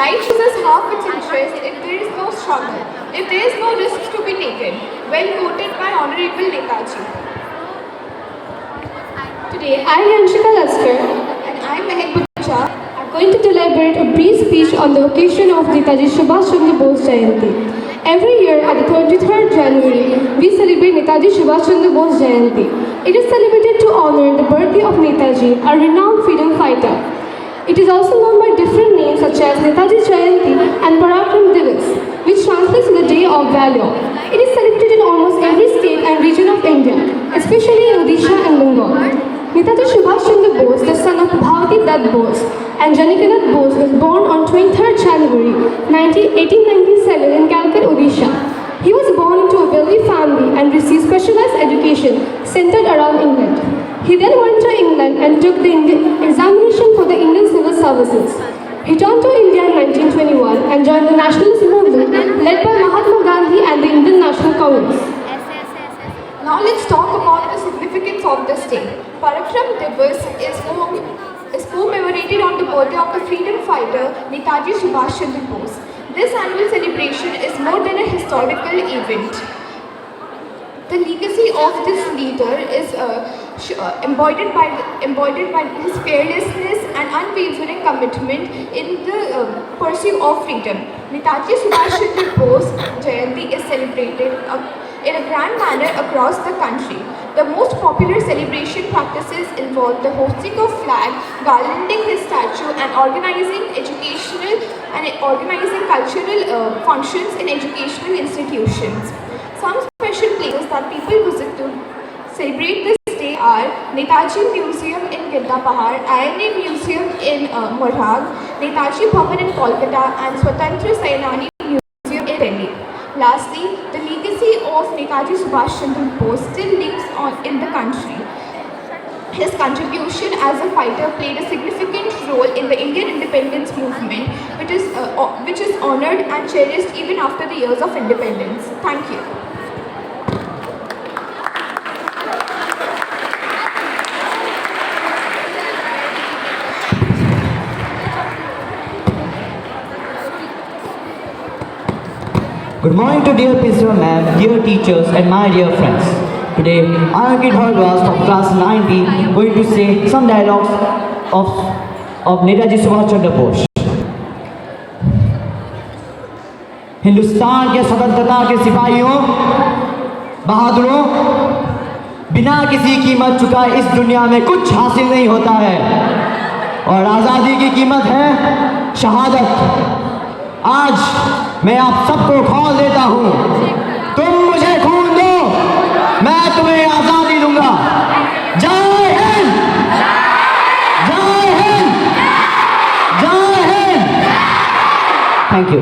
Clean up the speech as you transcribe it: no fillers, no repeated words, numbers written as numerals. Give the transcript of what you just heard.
Life loses half its interest if there is no struggle, if there is no risks to be taken. Well quoted by Honorable Netaji. Today, I, Anshika Laskar, And I am Mehak Bachcha. are going to deliberate a brief speech on the occasion of Netaji Subhash Chandra Bose Jayanti. Every year at the 23rd January, we celebrate Netaji Subhash Chandra Bose Jayanti. It is celebrated to honor the birthday of Netaji, a renowned freedom fighter. It is also known by different names such as Netaji Jayanti and Parakram Divas, which translates to the Day of Valor. It is celebrated in almost every state and region of India, especially in Odisha and Bengal. Netaji Subhash Chandra Bose, the son of Bhavati Dutt Bose and Janika Dutt Bose, was born on 23rd January 1897 in Calcutta, Odisha. He was born into a wealthy family and received specialized education centered around England. He then went to England and took the examination for the Indian Civil Services. He returned to India in 1921 and joined the nationalist movement led by Mahatma Gandhi and the Indian National Congress. Now let's talk about the significance of this day. Parakram Divas is commemorated on the birthday of the freedom fighter Netaji Subhash Chandra Bose. This annual celebration is more than a historical event. The legacy of this leader is embodied by his fearlessness and unwavering commitment in the pursuit of freedom. Netaji Subhash Chandra Bose Jayanti is celebrated in a grand manner across the country. The most popular celebration practices involve the hosting of flag, garlanding his statue, and organizing cultural functions in educational institutions. Some special places that people visit to celebrate this day are Netaji Museum in Gindapahar, INA Museum in Morhag, Netaji Bhavan in Kolkata, and Swatantra Sainani Museum in Delhi. Lastly, the legacy of Netaji Subhash Chandra Bose still lives on in the country. His contribution as a fighter played a significant role in the Indian independence movement, which is honored and cherished even after the years of independence. Thank you. Good morning to dear principal ma'am, dear teachers and my dear friends. Today, I am Kid Bhargava from class 9B going to say some dialogues of Netaji Subhash Chandra Bose. Hindustan के स्वतंत्रता के सिपाहियों, बहादुरों, बिना किसी कीमत चुकाए इस दुनिया में कुछ हासिल नहीं होता है और आज़ादी की कीमत है शहादत। आज मैं आप सबको खोल देता हूँ, तुम मुझे खून दो, मैं तुम्हें आज़ादी दूंगा। जय हिंद, जय हिंद, जय हिंद। Thank you.